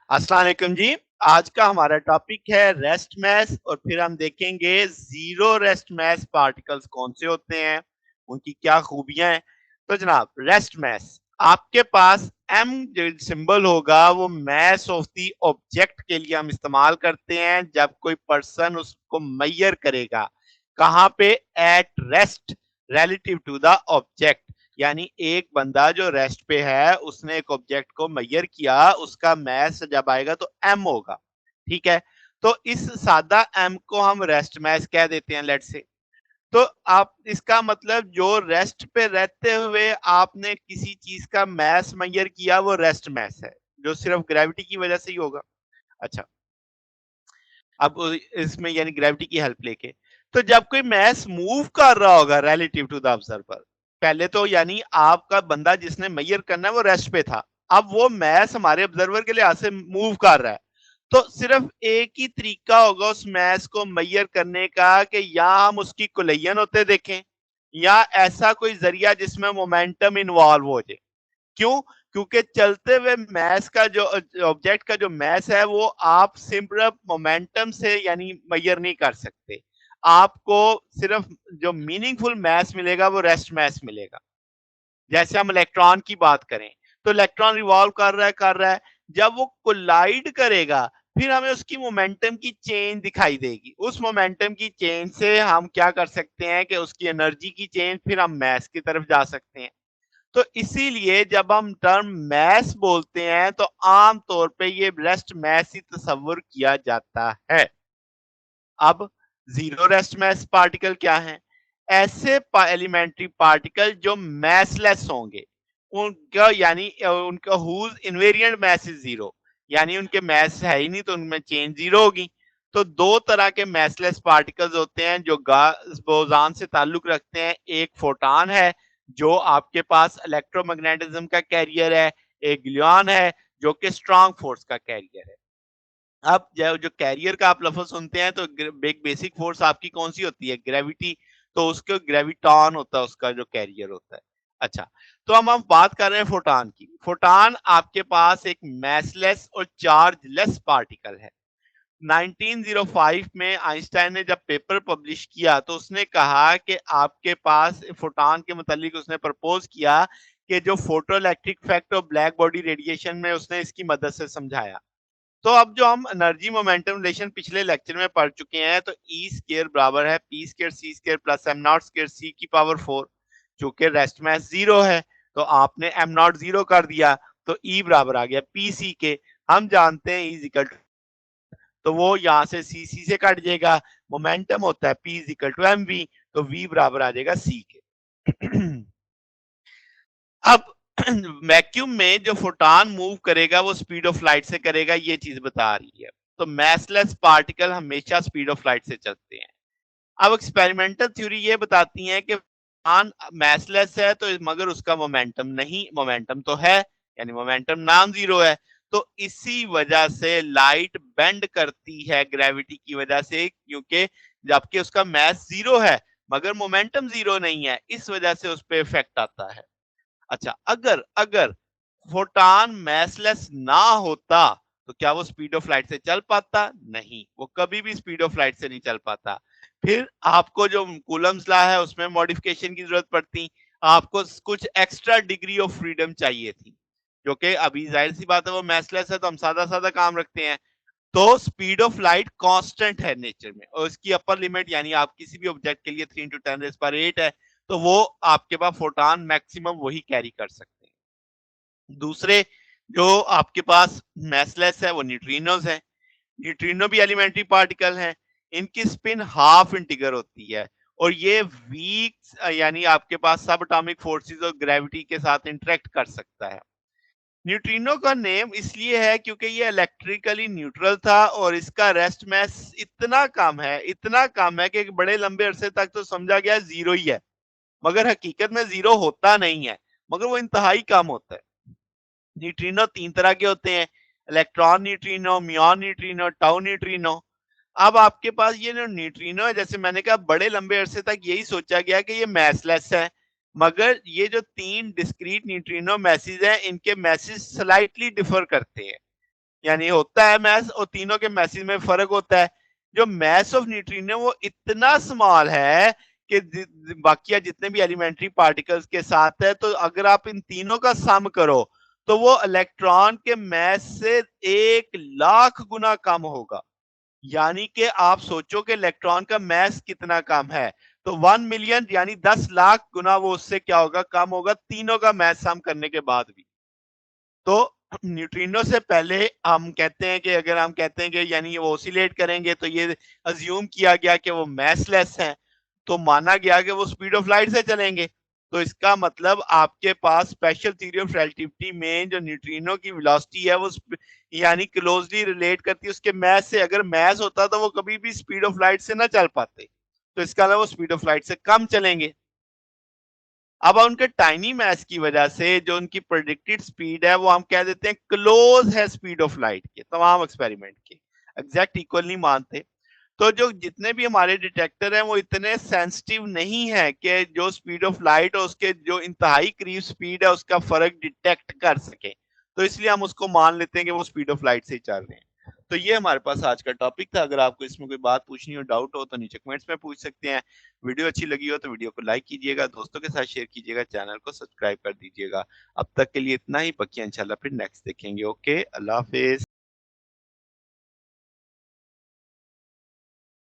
अस्सलाम वालेकुम जी। आज का हमारा टॉपिक है रेस्ट मैस और फिर हम देखेंगे ज़ीरो रेस्ट मैस पार्टिकल्स कौन से होते हैं, उनकी क्या खूबियाँ हैं। तो जनाब रेस्ट मैस आपके पास एम जो सिंबल होगा वो मास ऑफ द ऑब्जेक्ट के लिए हम इस्तेमाल करते हैं जब कोई पर्सन उसको मेजर करेगा। कहाँ पे? At rest relative to the object. यानी एक बंदा जो रेस्ट पे है उसने एक ऑब्जेक्ट को मेजर किया, उसका मास जब आएगा तो एम होगा, ठीक है। तो इस सादा एम को हम रेस्ट मास कह देते हैं, लेट्स से। तो आप इसका मतलब जो रेस्ट पे रहते हुए आपने किसी चीज का मास मेजर किया वो रेस्ट मास है, जो सिर्फ ग्रेविटी की वजह से ही होगा। अच्छा, अब इसमें यानी ग्रेविटी की हेल्प लेके तो जब कोई मास मूव कर रहा होगा रिलेटिव टू द ऑब्जर्वर, पहले तो यानी आपका बंदा जिसने मेजर करना है वो रेस्ट पे था, अब वो मास हमारे ऑब्जर्वर के लिहाज से मूव कर रहा है। तो सिर्फ एक ही तरीका होगा उस मास को मेजर करने का कि या हम उसकी कोलिजन होते देखें या ऐसा कोई जरिया जिसमें मोमेंटम इन्वॉल्व हो जाए। क्यों? क्योंकि चलते हुए मैस का जो ऑब्जेक्ट का जो मैस है वो आप सिर्फ मोमेंटम से यानी मेजर नहीं कर सकते। आपको सिर्फ जो मीनिंगफुल मैस मिलेगा वो रेस्ट मैस मिलेगा। जैसे हम इलेक्ट्रॉन की बात करें, तो इलेक्ट्रॉन रिवॉल्व कर रहा है, जब वो कोलाइड करेगा, फिर हमें उसकी मोमेंटम की चेन दिखाई देगी। उस मोमेंटम की चेन से हम क्या कर सकते हैं कि उसकी एनर्जी की चेन फिर हम मैस की तरफ जा सकते हैं। तो इसीलिए जब हम टर्म मैस बोलते हैं तो आम तौर पे ये रेस्ट मैस ही तस्वुर किया जाता है। अब जीरो रेस्ट मैस पार्टिकल क्या है? ऐसे एलिमेंट्री पार्टिकल जो मैसलेस होंगे, उनका यानी उनका whose invariant mass is zero, यानी उनके मैस है ही नहीं तो उनमें चेन जीरो होगी। तो दो तरह के मैसलेस पार्टिकल्स होते हैं जो गैस बोजान से ताल्लुक रखते हैं। एक फोटान है जो आपके पास इलेक्ट्रोमैग्नेटिज्म का कैरियर है, एक ग्लून है जो कि स्ट्रॉन्ग फोर्स का कैरियर है। अब जो कैरियर का आप लफ्ज सुनते हैं तो एक बेसिक फोर्स आपकी कौन सी होती है? ग्रेविटी। तो उसके ग्रेविटॉन होता है उसका जो कैरियर होता है। अच्छा, तो हम बात कर रहे हैं फोटान की। फोटान आपके पास एक मैसलेस और चार्जलेस पार्टिकल है। 1905 में आइंस्टाइन ने जब पेपर पब्लिश किया तो उसने कहा कि आपके पास फोटॉन के मुतालिक उसने प्रपोज किया कि जो फोटो इलेक्ट्रिक इफेक्ट और ब्लैक बॉडी रेडिएशन में उसने इसकी मदद से समझाया। तो अब जो हम एनर्जी मोमेंटम रिलेशन पिछले लेक्चर में पढ़ चुके हैं, तो ई स्केयर बराबर है P square C square plus M naught square C की पावर 4, जो कि रेस्ट मास जीरो है। तो आपने एम नॉट जीरो कर दिया तो ई बराबर आ गया पी सी के। हम जानते हैं ई इक्वल, तो वो यहाँ से सी सी से कट जाएगा। मोमेंटम होता है P is equal to M V, तो वी बराबर आ जाएगा सी के। अब वैक्यूम में जो फोटॉन मूव करेगा वो स्पीड ऑफ लाइट से करेगा, ये चीज बता रही है। तो मैसलेस पार्टिकल हमेशा स्पीड ऑफ लाइट से चलते हैं। अब एक्सपेरिमेंटल थ्योरी ये बताती है कि फोटॉन मैसलेस है तो मगर उसका मोमेंटम नहीं, मोमेंटम तो है, यानी मोमेंटम नॉन जीरो है। तो इसी वजह से लाइट बेंड करती है ग्रेविटी की वजह से, क्योंकि जबकि उसका मैस जीरो है मगर मोमेंटम जीरो नहीं है, इस वजह से उस पर इफेक्ट आता है। अच्छा, अगर अगर फोटॉन मैसलेस ना होता तो क्या वो स्पीड ऑफ लाइट से चल पाता? नहीं, वो कभी भी स्पीड ऑफ लाइट से नहीं चल पाता। फिर आपको जो कूलम्स लॉ है उसमें मॉडिफिकेशन की जरूरत पड़ती, आपको कुछ एक्स्ट्रा डिग्री ऑफ फ्रीडम चाहिए थी, जो कि अभी जाहिर सी बात है वो मैसलेस है तो हम सादा सादा काम रखते हैं। तो स्पीड ऑफ लाइट कांस्टेंट है नेचर में और इसकी अपर लिमिट यानी आप किसी भी ऑब्जेक्ट के लिए 3 इंटू 10⁸ है, तो वो आपके पास फोटॉन मैक्सिमम वही कैरी कर सकते हैं। दूसरे जो आपके पास मैसलेस है वो न्यूट्रिनोज है। न्यूट्रिनो भी एलिमेंट्री पार्टिकल हैं। इनकी स्पिन हाफ इंटीगर होती है और ये वीक यानी आपके पास सब एटॉमिक फोर्सेस और ग्रेविटी के साथ इंटरेक्ट कर सकता है। न्यूट्रिनो का नेम इसलिए है क्योंकि ये इलेक्ट्रिकली न्यूट्रल था और इसका रेस्ट मास इतना कम है कि बड़े लंबे अरसे तक तो समझा गया जीरो ही है, मगर हकीकत में जीरो होता नहीं है, मगर वो इंतहाई कम होता है। न्यूट्रिनो तीन तरह के होते हैं, electron neutrino, muon neutrino, tau neutrino. अब आपके पास ये जो न्यूट्रिनो है, जैसे मैंने कहा बड़े लंबे अरसे तक यही सोचा गया कि ये मैसलेस है, मगर ये जो तीन डिस्क्रीट न्यूट्रिनो मैसेज हैं इनके मैसेज स्लाइटली डिफर करते हैं। यानी होता है मास और तीनों के मासेस में फ़र्क होता है। जो मास ऑफ न्यूट्रिनो है वो इतना स्मॉल है कि बाकिया जितने भी एलिमेंट्री पार्टिकल्स के साथ है, तो अगर आप इन तीनों का सम करो तो वो इलेक्ट्रॉन के मास से 1,00,000 गुना कम होगा। यानी कि आप सोचो कि इलेक्ट्रॉन का मास कितना कम है, तो 1 मिलियन यानी 10 लाख गुना वो उससे क्या होगा, कम होगा, तीनों का मास सम करने के बाद भी। तो न्यूट्रिनो से पहले हम कहते हैं कि अगर हम कहते हैं कि यानी वो ऑसिलेट करेंगे, तो ये अज्यूम किया गया कि वो मासलेस हैं, तो माना गया कि वो स्पीड ऑफ लाइट से चलेंगे। तो इसका मतलब आपके पास स्पेशल थ्योरी ऑफ रिलेटिविटी में जो न्यूट्रिनो की वेलोसिटी है वो यानी क्लोजली रिलेट करती है उसके मास से। अगर मास होता तो वो कभी भी स्पीड ऑफ लाइट से ना चल पाते, तो इसका मतलब वो स्पीड ऑफ लाइट से कम चलेंगे। अब उनके टाइनी मास की वजह से जो उनकी प्रेडिक्टेड स्पीड है वो हम कह देते हैं क्लोज है स्पीड ऑफ लाइट के, तमाम एक्सपेरिमेंट के एग्जैक्ट इक्वल नहीं मानते। तो जो जितने भी हमारे डिटेक्टर हैं वो इतने सेंसिटिव नहीं है कि जो स्पीड ऑफ लाइट और उसके जो इंतहाई करीब स्पीड है उसका फर्क डिटेक्ट कर सके, तो इसलिए हम उसको मान लेते हैं कि वो स्पीड ऑफ लाइट से ही चल रहे हैं। तो ये हमारे पास आज का टॉपिक था। अगर आपको इसमें कोई बात पूछनी हो, डाउट हो, तो नीचे कमेंट्स में पूछ सकते हैं। वीडियो अच्छी लगी हो तो वीडियो को लाइक कीजिएगा, दोस्तों के साथ शेयर कीजिएगा, चैनल को सब्सक्राइब कर दीजिएगा। अब तक के लिए इतना ही, बाकी इंशाल्लाह फिर नेक्स्ट देखेंगे। ओके, अल्लाह हाफिज।